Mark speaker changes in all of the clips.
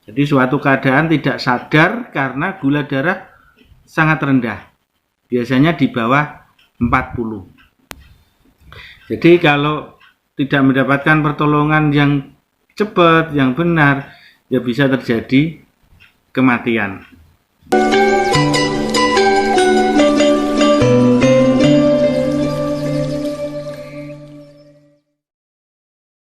Speaker 1: Jadi suatu keadaan tidak sadar karena gula darah sangat rendah. Biasanya di bawah 40. Jadi kalau tidak mendapatkan pertolongan yang cepat, yang benar, ya bisa terjadi kematian.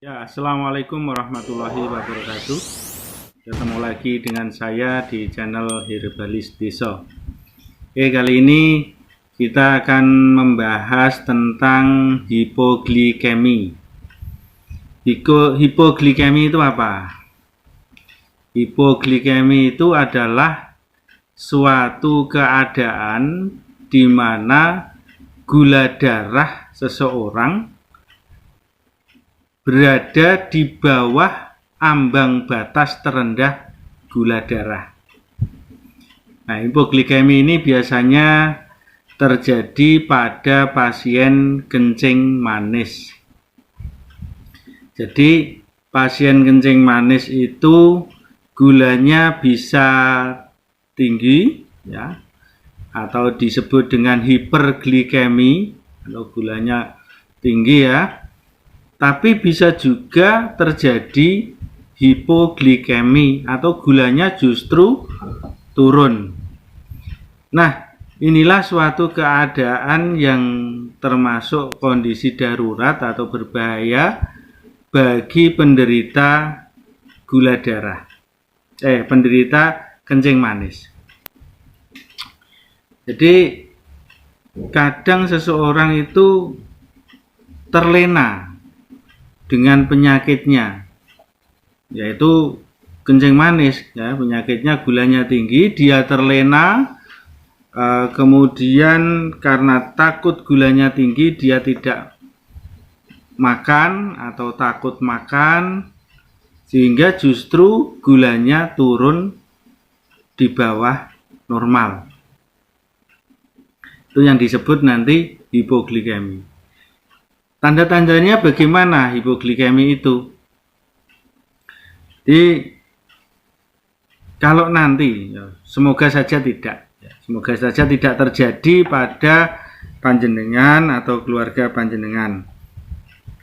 Speaker 1: Ya, assalamualaikum warahmatullahi wabarakatuh. Ketemu lagi dengan saya di channel Herbalis Desa. Oke, kali ini kita akan membahas tentang hipoglikemi. Hipoglikemi itu apa? Hipoglikemi itu adalah suatu keadaan di mana gula darah seseorang berada di bawah ambang batas terendah gula darah. Nah, hipoglikemi ini biasanya terjadi pada pasien kencing manis. Jadi, pasien kencing manis itu gulanya bisa tinggi, ya, atau disebut dengan hiperglikemi, atau gulanya tinggi, ya. Tapi bisa juga terjadi hipoglikemi atau gulanya justru turun. Nah, inilah suatu keadaan yang termasuk kondisi darurat atau berbahaya bagi penderita gula darah. Penderita kencing manis. Jadi kadang seseorang itu terlena dengan penyakitnya, yaitu kencing manis, ya, penyakitnya gulanya tinggi, dia terlena, kemudian karena takut gulanya tinggi dia tidak makan atau takut makan, sehingga justru gulanya turun di bawah normal. Itu yang disebut nanti hipoglikemi. Tanda-tandanya bagaimana hipoglikemi itu? Jadi kalau nanti, semoga saja tidak terjadi pada panjenengan atau keluarga panjenengan.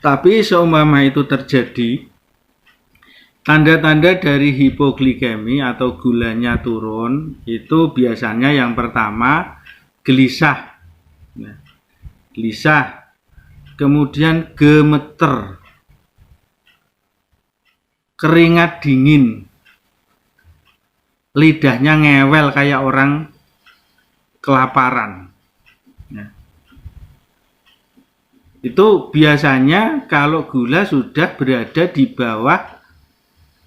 Speaker 1: Tapi seumpama itu terjadi, tanda-tanda dari hipoglikemi atau gulanya turun itu biasanya yang pertama gelisah, kemudian gemeter, keringat dingin, lidahnya ngewel kayak orang kelaparan. Itu biasanya kalau gula sudah berada di bawah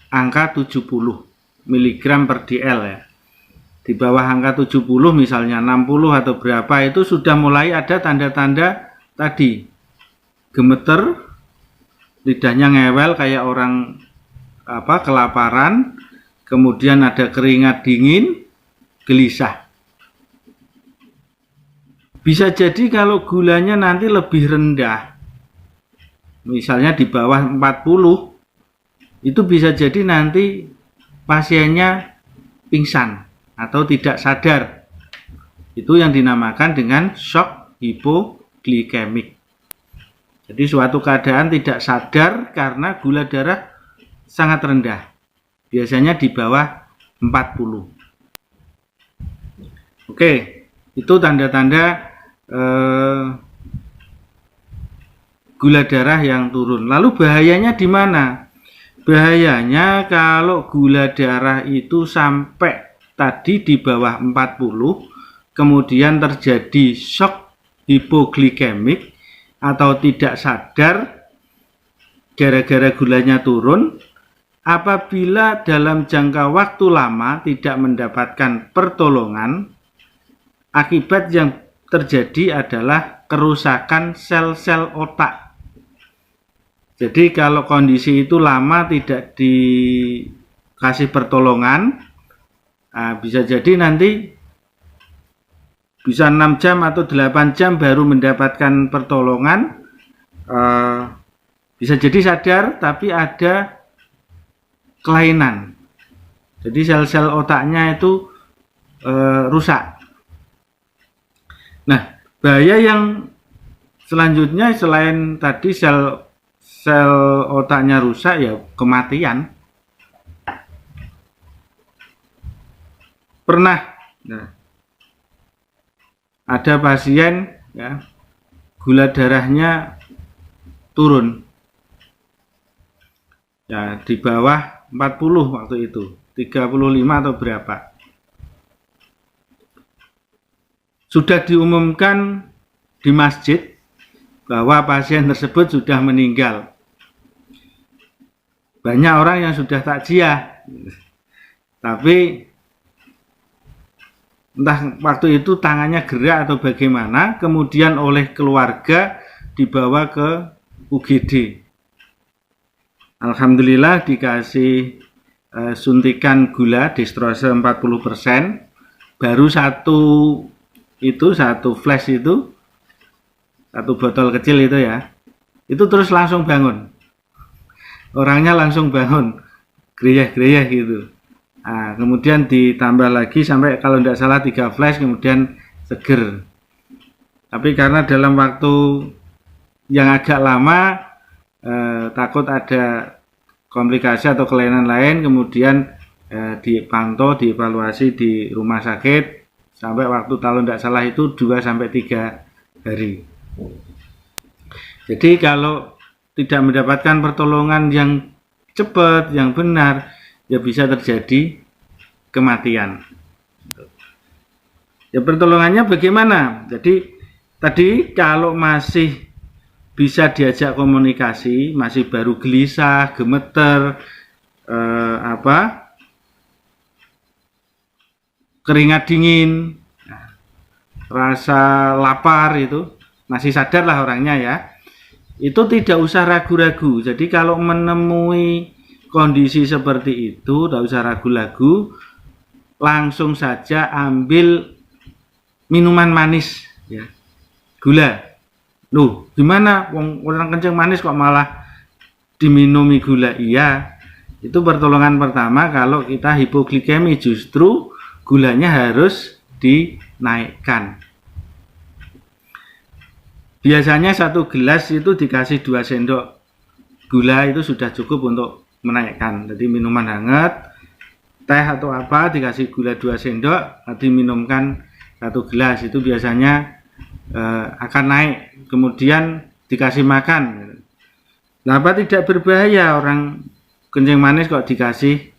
Speaker 1: angka 70 mg per dl, ya. Di bawah angka 70 misalnya 60 atau berapa, itu sudah mulai ada tanda-tanda tadi. Gemeter, lidahnya ngewel kayak orang kelaparan, kemudian ada keringat dingin, gelisah. Bisa jadi kalau gulanya nanti lebih rendah, misalnya di bawah 40, itu bisa jadi nanti pasiennya pingsan atau tidak sadar. Itu yang dinamakan dengan shock hipoglikemik. Jadi suatu keadaan tidak sadar karena gula darah sangat rendah. Biasanya di bawah 40. Oke, itu tanda-tanda gula darah yang turun. Lalu bahayanya di mana? Bahayanya kalau gula darah itu sampai tadi di bawah 40, kemudian terjadi shock hipoglikemik atau tidak sadar gara-gara gulanya turun, apabila dalam jangka waktu lama tidak mendapatkan pertolongan, akibat yang terjadi adalah kerusakan sel-sel otak. Jadi kalau kondisi itu lama tidak dikasih pertolongan, bisa jadi nanti bisa 6 jam atau 8 jam baru mendapatkan pertolongan. Bisa jadi sadar tapi ada kelainan. Jadi sel-sel otaknya itu rusak. Nah, bahaya yang selanjutnya selain tadi sel otaknya rusak ya kematian. Pernah ada pasien ya, gula darahnya turun ya di bawah 40 waktu itu, 35 atau berapa. Sudah diumumkan di masjid bahwa pasien tersebut sudah meninggal. Banyak orang yang sudah takziah, tapi entah waktu itu tangannya gerak atau bagaimana, kemudian oleh keluarga dibawa ke UGD. Alhamdulillah dikasih suntikan gula dextrose 40%, baru satu flash itu, satu botol kecil itu ya, itu terus langsung bangun, orangnya langsung bangun, greyeh-greyeh gitu. Nah, kemudian ditambah lagi sampai kalau tidak salah 3 flash, kemudian seger. Tapi karena dalam waktu yang agak lama takut ada komplikasi atau kelainan lain, kemudian dipantau, dievaluasi di rumah sakit sampai waktu kalau tidak salah itu 2-3 hari. Jadi kalau tidak mendapatkan pertolongan yang cepat, yang benar, ya bisa terjadi kematian. Ya pertolongannya bagaimana? Jadi tadi kalau masih bisa diajak komunikasi, masih baru gelisah, gemeter, keringat dingin, rasa lapar, itu masih sadar lah orangnya ya, itu tidak usah ragu-ragu. Jadi kalau menemui kondisi seperti itu tidak usah ragu-ragu, langsung saja ambil minuman manis ya, gula. Loh gimana orang kencing manis kok malah diminumi gula? Iya, itu pertolongan pertama kalau kita hipoglikemi, justru gulanya harus dinaikkan. Biasanya 1 gelas itu dikasih 2 sendok gula, itu sudah cukup untuk menaikkan. Jadi minuman hangat, teh atau apa, dikasih gula 2 sendok, diminumkan 1 gelas, itu biasanya akan naik. Kemudian dikasih makan. Nah, apa tidak berbahaya orang kencing manis kok dikasih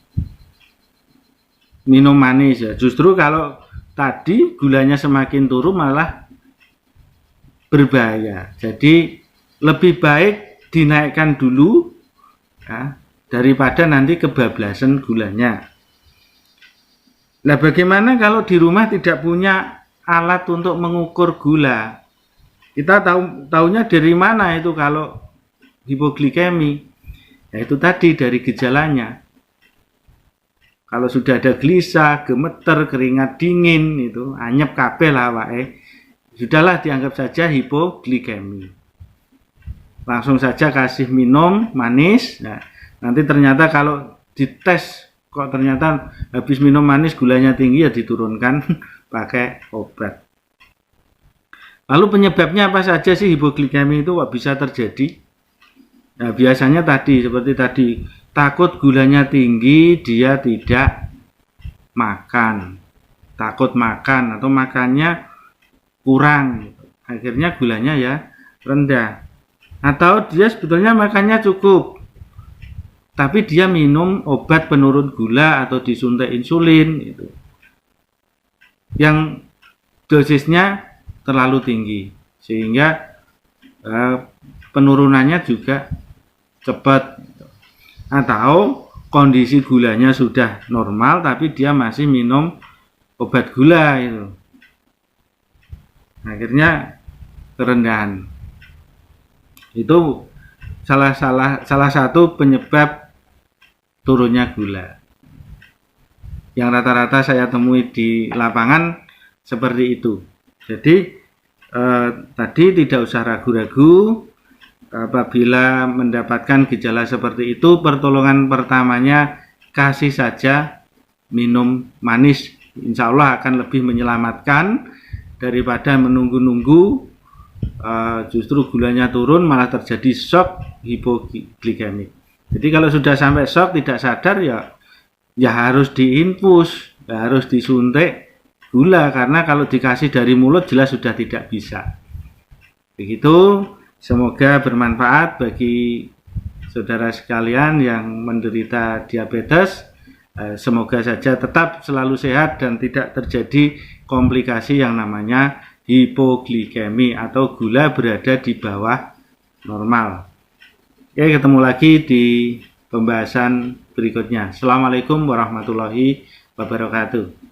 Speaker 1: minum manis ya? Justru kalau tadi gulanya semakin turun malah berbahaya. Jadi lebih baik dinaikkan dulu ya, daripada nanti kebablasan gulanya. Nah, bagaimana kalau di rumah tidak punya alat untuk mengukur gula? Kita tahunya dari mana itu kalau hipoglikemi? Ya itu tadi dari gejalanya. Kalau sudah ada gelisah, gemeter, keringat dingin, itu anyep kabeh lah wae, sudahlah dianggap saja hipoglikemi. Langsung saja kasih minum manis. Nah, nanti ternyata kalau dites kok ternyata habis minum manis gulanya tinggi, ya diturunkan pakai obat. Lalu penyebabnya apa saja sih hipoglikemi itu kok bisa terjadi? Nah, biasanya tadi seperti tadi, takut gulanya tinggi, dia tidak makan, takut makan atau makannya kurang, akhirnya gulanya ya rendah. Atau dia sebetulnya makannya cukup, tapi dia minum obat penurun gula atau disuntik insulin itu, yang dosisnya terlalu tinggi sehingga penurunannya juga cepat. Atau kondisi gulanya sudah normal tapi dia masih minum obat gula itu, akhirnya kerendahan. Itu salah satu penyebab turunnya gula yang rata-rata saya temui di lapangan seperti itu. Jadi tadi tidak usah ragu-ragu. Apabila mendapatkan gejala seperti itu, pertolongan pertamanya kasih saja minum manis, insya Allah akan lebih menyelamatkan daripada menunggu-nunggu justru gulanya turun malah terjadi shock hipoglikemik. Jadi kalau sudah sampai shock tidak sadar ya harus diinfus, harus disuntik gula, karena kalau dikasih dari mulut jelas sudah tidak bisa. Begitu, semoga bermanfaat bagi saudara sekalian yang menderita diabetes. Semoga saja tetap selalu sehat dan tidak terjadi komplikasi yang namanya hipoglikemi atau gula berada di bawah normal. Oke, ketemu lagi di pembahasan berikutnya. Assalamualaikum warahmatullahi wabarakatuh.